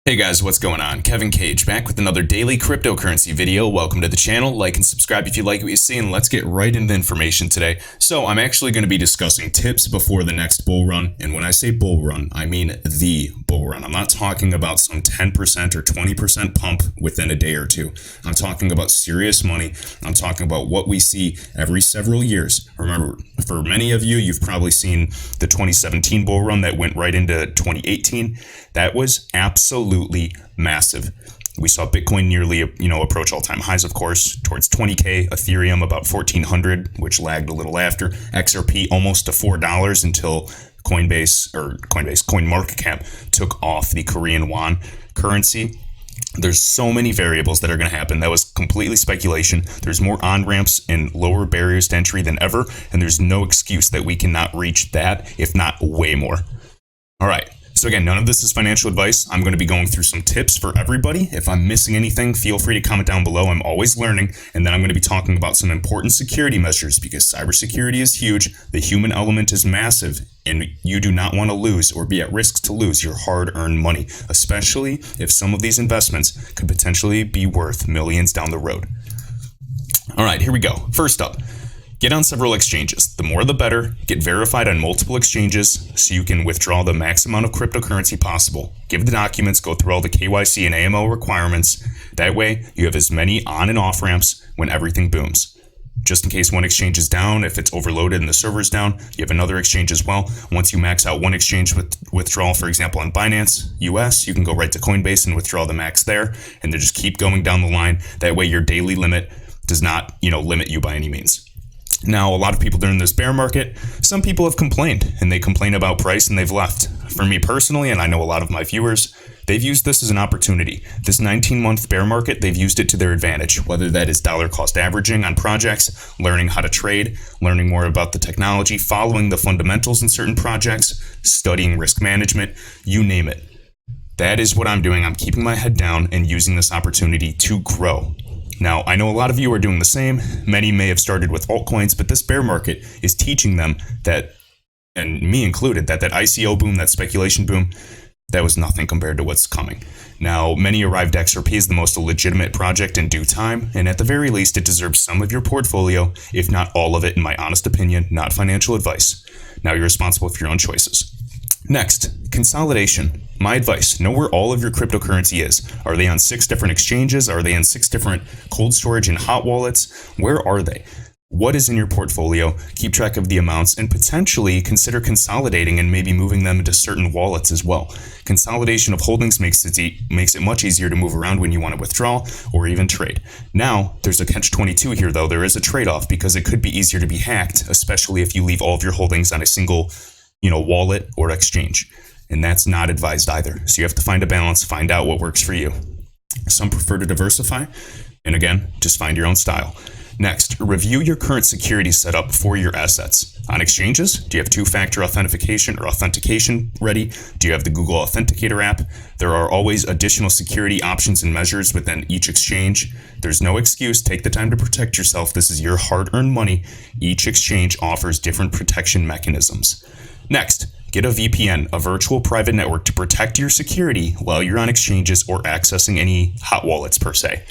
Hey guys, what's going on? Kevin Cage back with another daily cryptocurrency video. Welcome to the channel. Like and subscribe if you like what you see, and let's get right into information today. So I'm actually going to be discussing tips before the next bull run. And when I say bull run, I mean the bull run. I'm not talking about some 10% or 20% pump within a day or two. I'm talking about serious money. I'm talking about what we see every several years. Remember, for many of you, you've probably seen the 2017 bull run that went right into 2018. That was absolutely massive. We saw Bitcoin nearly, approach all-time highs, of course, towards 20K, Ethereum about 1,400, which lagged a little after, XRP almost to $4 until CoinMarketCap took off the Korean won currency. There's so many variables that are going to happen. That was completely speculation. There's more on-ramps and lower barriers to entry than ever, and there's no excuse that we cannot reach that, if not way more. All right. So again, none of this is financial advice. I'm going to be going through some tips for everybody. If I'm missing anything, feel free to comment down below. I'm always learning. And then I'm going to be talking about some important security measures because cybersecurity is huge. The human element is massive, and you do not want to lose or be at risk to lose your hard-earned money, especially if some of these investments could potentially be worth millions down the road. All right, here we go. First up. Get on several exchanges. The more the better. Get verified on multiple exchanges so you can withdraw the max amount of cryptocurrency possible. Give the documents, go through all the KYC and AML requirements. That way, you have as many on and off ramps when everything booms. Just in case one exchange is down, if it's overloaded and the server's down, you have another exchange as well. Once you max out one exchange with withdrawal, for example, on Binance US, you can go right to Coinbase and withdraw the max there, and then just keep going down the line. That way, your daily limit does not, limit you by any means. Now, a lot of people during this bear market, some people have complained, and they complain about price and they've left. For me personally, and I know a lot of my viewers, they've used this as an opportunity. This 19-month bear market, they've used it to their advantage, whether that is dollar cost averaging on projects, learning how to trade, learning more about the technology, following the fundamentals in certain projects, studying risk management, you name it. That is what I'm doing. I'm keeping my head down and using this opportunity to grow. Now, I know a lot of you are doing the same. Many may have started with altcoins, but this bear market is teaching them that, and me included, that ICO boom, that speculation boom, that was nothing compared to what's coming. Now, many arrived XRP as the most legitimate project in due time, and at the very least, it deserves some of your portfolio, if not all of it, in my honest opinion, not financial advice. Now, you're responsible for your own choices. Next, consolidation. My advice, know where all of your cryptocurrency is. Are they on 6 different exchanges? Are they in 6 different cold storage and hot wallets? Where are they? What is in your portfolio? Keep track of the amounts and potentially consider consolidating and maybe moving them into certain wallets as well. Consolidation of holdings makes it much easier to move around when you want to withdraw or even trade. Now, there's a catch-22 here though. There is a trade-off because it could be easier to be hacked, especially if you leave all of your holdings on a single wallet or exchange. And that's not advised either. So you have to find a balance, find out what works for you. Some prefer to diversify. And again, just find your own style. Next, review your current security setup for your assets. On exchanges, do you have two-factor authentication ready? Do you have the Google Authenticator app? There are always additional security options and measures within each exchange. There's no excuse. Take the time to protect yourself. This is your hard-earned money. Each exchange offers different protection mechanisms. Next, get a VPN, a virtual private network, to protect your security while you're on exchanges or accessing any hot wallets per se.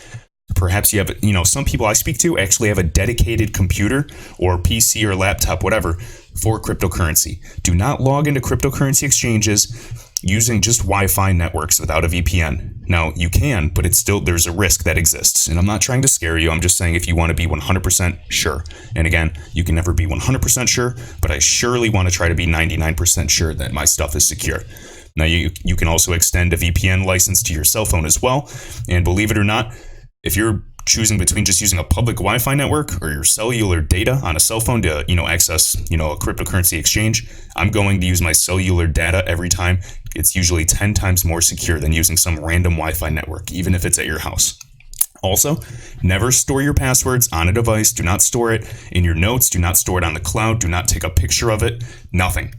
Perhaps you have, some people I speak to actually have a dedicated computer or PC or laptop, whatever, for cryptocurrency. Do not log into cryptocurrency exchanges using just Wi-Fi networks without a VPN. Now, you can, but there's a risk that exists. And I'm not trying to scare you. I'm just saying if you want to be 100% sure. And again, you can never be 100% sure, but I surely want to try to be 99% sure that my stuff is secure. Now, you can also extend a VPN license to your cell phone as well. And believe it or not, if you're choosing between just using a public Wi-Fi network or your cellular data on a cell phone to, access, a cryptocurrency exchange, I'm going to use my cellular data every time. It's usually 10 times more secure than using some random Wi-Fi network, even if it's at your house. Also, never store your passwords on a device. Do not store it in your notes. Do not store it on the cloud. Do not take a picture of it. Nothing.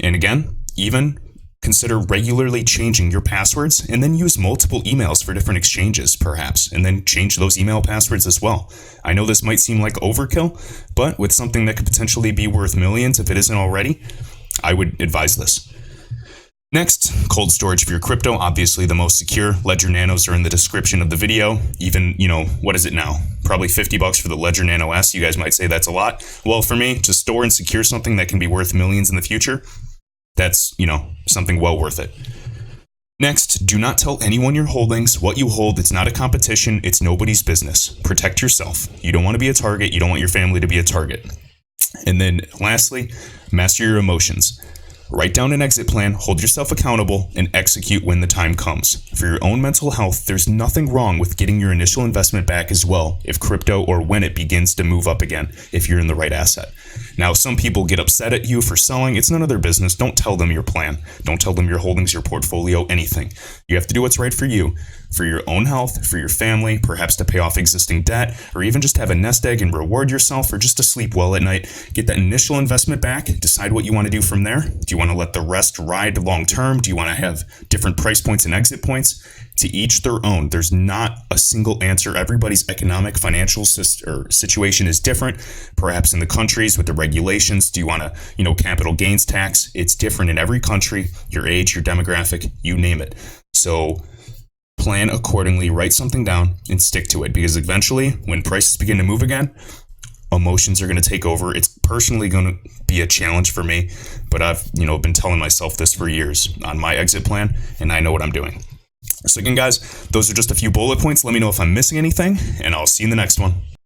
And again, even consider regularly changing your passwords and then use multiple emails for different exchanges, perhaps, and then change those email passwords as well. I know this might seem like overkill, but with something that could potentially be worth millions if it isn't already, I would advise this. Next, cold storage for your crypto, obviously the most secure. Ledger Nanos are in the description of the video. Even, what is it now? Probably $50 for the Ledger Nano S. You guys might say that's a lot. Well, for me, to store and secure something that can be worth millions in the future, that's, something well worth it. Next, do not tell anyone your holdings. What you hold, it's not a competition. It's nobody's business. Protect yourself. You don't want to be a target. You don't want your family to be a target. And then lastly, master your emotions. Write down an exit plan, hold yourself accountable, and execute when the time comes. For your own mental health, there's nothing wrong with getting your initial investment back as well if crypto or when it begins to move up again, if you're in the right asset. Now, some people get upset at you for selling. It's none of their business. Don't tell them your plan. Don't tell them your holdings, your portfolio, anything. You have to do what's right for you, for your own health, for your family, perhaps to pay off existing debt, or even just have a nest egg and reward yourself, or just to sleep well at night. Get that initial investment back. Decide what you want to do from there. Do you want to let the rest ride long term? Do you want to have different price points and exit points? To each their own. There's not a single answer. Everybody's economic, financial situation is different. Perhaps in the countries with the regulations, do you want to, capital gains tax? It's different in every country, your age, your demographic, you name it. So plan accordingly, write something down and stick to it, because eventually when prices begin to move again, emotions are going to take over. It's personally going to be a challenge for me, but I've, been telling myself this for years on my exit plan, and I know what I'm doing. So again, guys, those are just a few bullet points. Let me know if I'm missing anything, and I'll see you in the next one.